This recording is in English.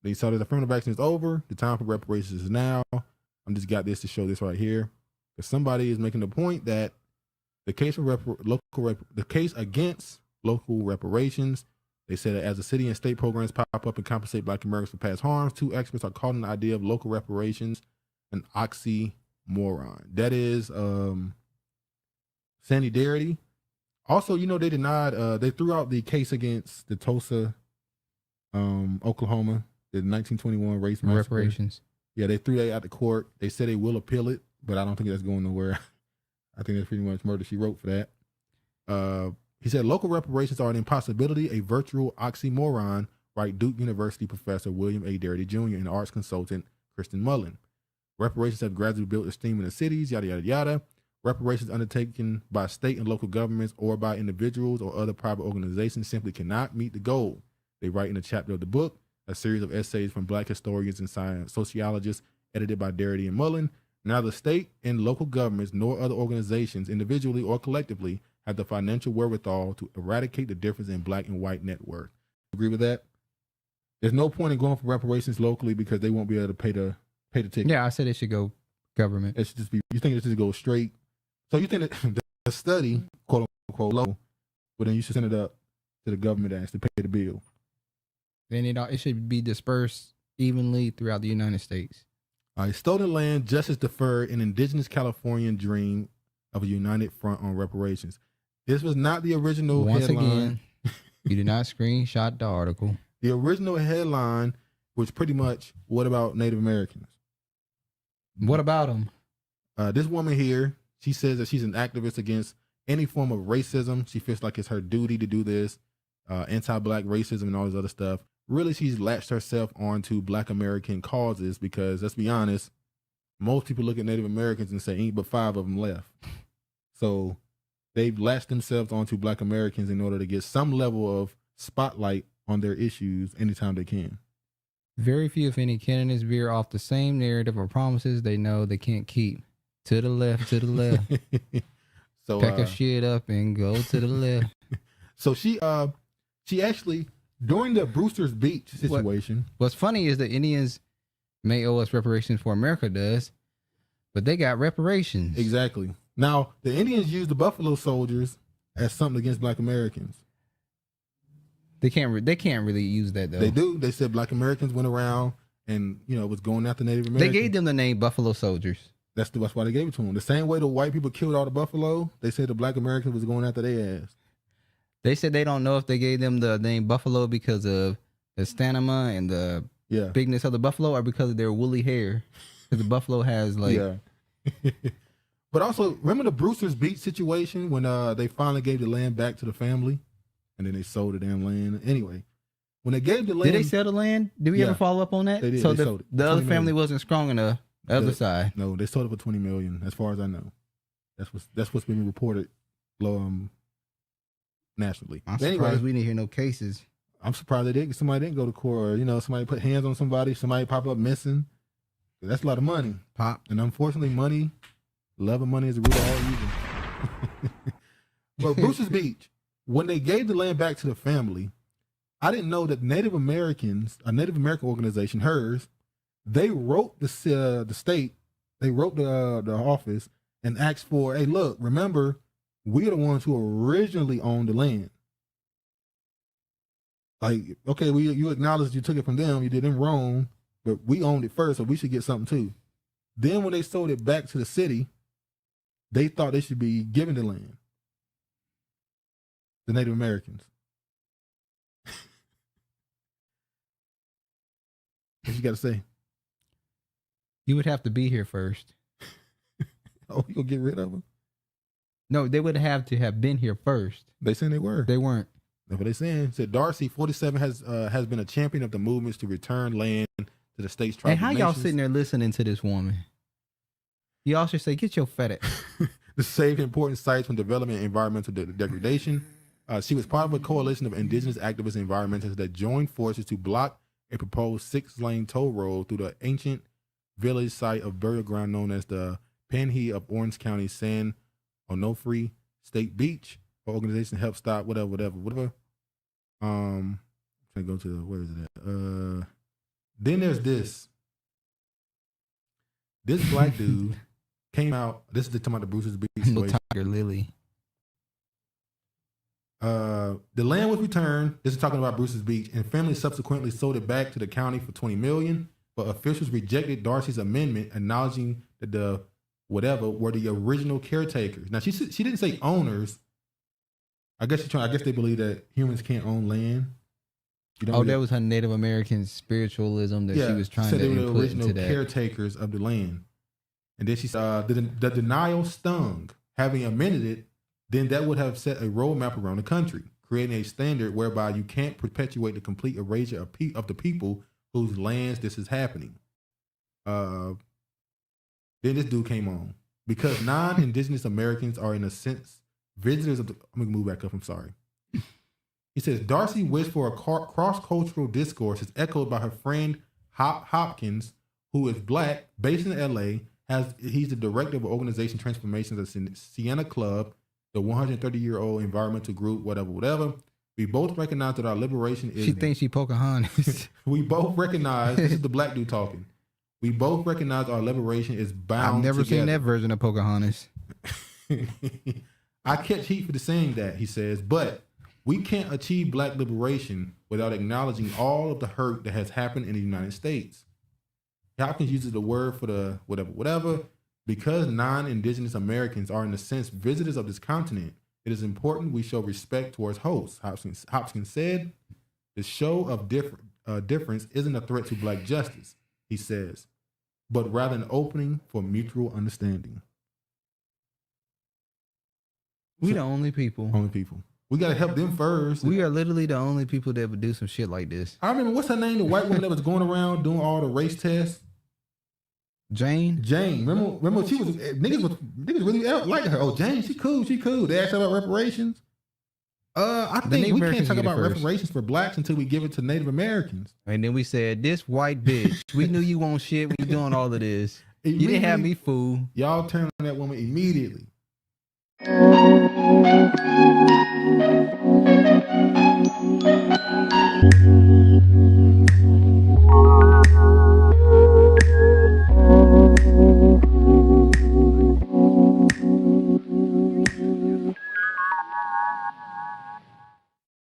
They saw that affirmative action is over. The time for reparations is now. I'm just got this to show this right here. Because somebody is making the point that the case the case against local reparations, they said that as the city and state programs pop up and compensate Black Americans for past harms, two experts are calling the idea of local reparations an oxymoron. That is Sandy Darity. Also, they denied, they threw out the case against the Tulsa, Oklahoma, the 1921 race massacre. Reparations. Yeah, they threw that out to court. They said they will appeal it, but I don't think that's going nowhere. I think that's pretty much murder she wrote for that. He said local reparations are an impossibility, a virtual oxymoron, right? Duke University professor William A. Darity Jr. and arts consultant Kirsten Mullen. Reparations have gradually built esteem in the cities, yada, yada, yada. Reparations undertaken by state and local governments or by individuals or other private organizations simply cannot meet the goal. They write in a chapter of the book, a series of essays from Black historians and sociologists edited by Darity and Mullen. Neither state and local governments nor other organizations, individually or collectively, have the financial wherewithal to eradicate the difference in Black and white net worth. Agree with that? There's no point in going for reparations locally because they won't be able to pay the ticket. Yeah, I said it should go government. It should just be. You think it should go straight? So you think that the study, quote unquote, low, but then you should send it up to the government to actually pay the bill. Then it should be dispersed evenly throughout the United States. All right, stolen land, justice deferred, an indigenous Californian dream of a united front on reparations. This was not the original Once headline. again, you did not screenshot the article. The original headline was pretty much, what about Native Americans? What about them? This woman here, she says that she's an activist against any form of racism. She feels like it's her duty to do this, anti-Black racism and all this other stuff. Really, she's latched herself onto Black American causes because, let's be honest, most people look at Native Americans and say, ain't but 5 of them left. So they've latched themselves onto Black Americans in order to get some level of spotlight on their issues anytime they can. Very few, if any, candidates veer off the same narrative or promises they know they can't keep. To the left, to the left. So pack your shit up and go to the left. So she actually, during the Brewster's Beach situation. What's funny is the Indians may owe us reparations for America does, but they got reparations. Exactly. Now, the Indians used the Buffalo Soldiers as something against Black Americans. They can't really use that though. They do. They said Black Americans went around and was going after Native Americans. They gave them the name Buffalo Soldiers. That's why they gave it to them. The same way the white people killed all the buffalo, they said the Black Americans was going after their ass. They said they don't know if they gave them the name Buffalo because of the stamina and the bigness of the buffalo or because of their woolly hair. Because the buffalo has like... Yeah. But also, remember the Brewster's Beach situation when they finally gave the land back to the family? And then they sold the damn land. Anyway, when they gave the land... Did they sell the land? Did we ever follow up on that? They did. So they sold it. The other family wasn't strong enough. The other side. No, they sold it for $20 million, as far as I know. That's what's been reported nationally. I'm surprised we didn't hear no cases. I'm surprised somebody didn't go to court, or somebody put hands on somebody, somebody pop up missing. That's a lot of money. And unfortunately, love of money is the root of all evil. But Brewster's Beach, when they gave the land back to the family, I didn't know that Native Americans, a Native American organization, hers, they wrote the state, they wrote the office and asked for, hey, look, remember, we're the ones who originally owned the land. Like, okay, you acknowledge you took it from them, you did them wrong, but we owned it first, so we should get something too. Then when they sold it back to the city, they thought they should be given the land. The Native Americans. What you got to say? You would have to be here first. Oh, you gonna get rid of them? No, they would have to have been here first. They saying they were. They weren't. That's what they saying. Said D'Arcy, 47, has been a champion of the movements to return land to the state's tribal And how y'all nations. sitting there listening to this woman? Y'all should say, get your FedEx. To save important sites from development and environmental degradation. She was part of a coalition of indigenous activists and environmentalists that joined forces to block a proposed 6-lane toll road through the ancient village site of burial ground known as the Panhe of Orange County San Onofre State Beach. Her organization helped stop whatever. Trying to go to where is it at? Then there's this. This black dude came out. This is talking about the Bruce's Beach situation. Tiger Lily. The land was returned. This is talking about Bruce's Beach, and family subsequently sold it back to the county for $20 million. But officials rejected D'Arcy's amendment, acknowledging that the whatever were the original caretakers. Now she didn't say owners. I guess they believe that humans can't own land. That was her Native American spiritualism that she was trying to they were the input original into that. caretakers of the land. And then she said the denial stung. Having amended it, then that would have set a roadmap around the country, creating a standard whereby you can't perpetuate the complete erasure of the people whose lands this is happening. Then this dude came on. Because non-Indigenous Americans are in a sense visitors of the... I'm going to move back up, I'm sorry. He says, D'Arcy wished for a cross-cultural discourse is echoed by her friend Hopkins, who is black, based in L.A. He's the director of organization transformations at Sienna Club, the 130-year-old environmental group, whatever. We both recognize that our liberation is... She thinks she Pocahontas. We both recognize... This is the black dude talking. We both recognize our liberation is bound I've never together. seen that version of Pocahontas. I catch heat for saying that, he says, but we can't achieve black liberation without acknowledging all of the hurt that has happened in the United States. Hopkins uses the word for the whatever. Because non-Indigenous Americans are in a sense visitors of this continent, it is important we show respect towards hosts. Hopkins said, the show of difference isn't a threat to black justice, he says, but rather an opening for mutual understanding. We the only people. Only people. We got to help them first. We are literally the only people that would do some shit like this. I remember, what's her name? The white woman that was going around doing all the race tests. Jane. Remember she was niggas really like her. Oh, Jane, she cool. They asked her about reparations. I think we can't talk about reparations for blacks until we give it to Native Americans. And then we said, this white bitch. We knew you want shit when you doing all of this. You didn't have me fooled. Y'all turn on that woman immediately.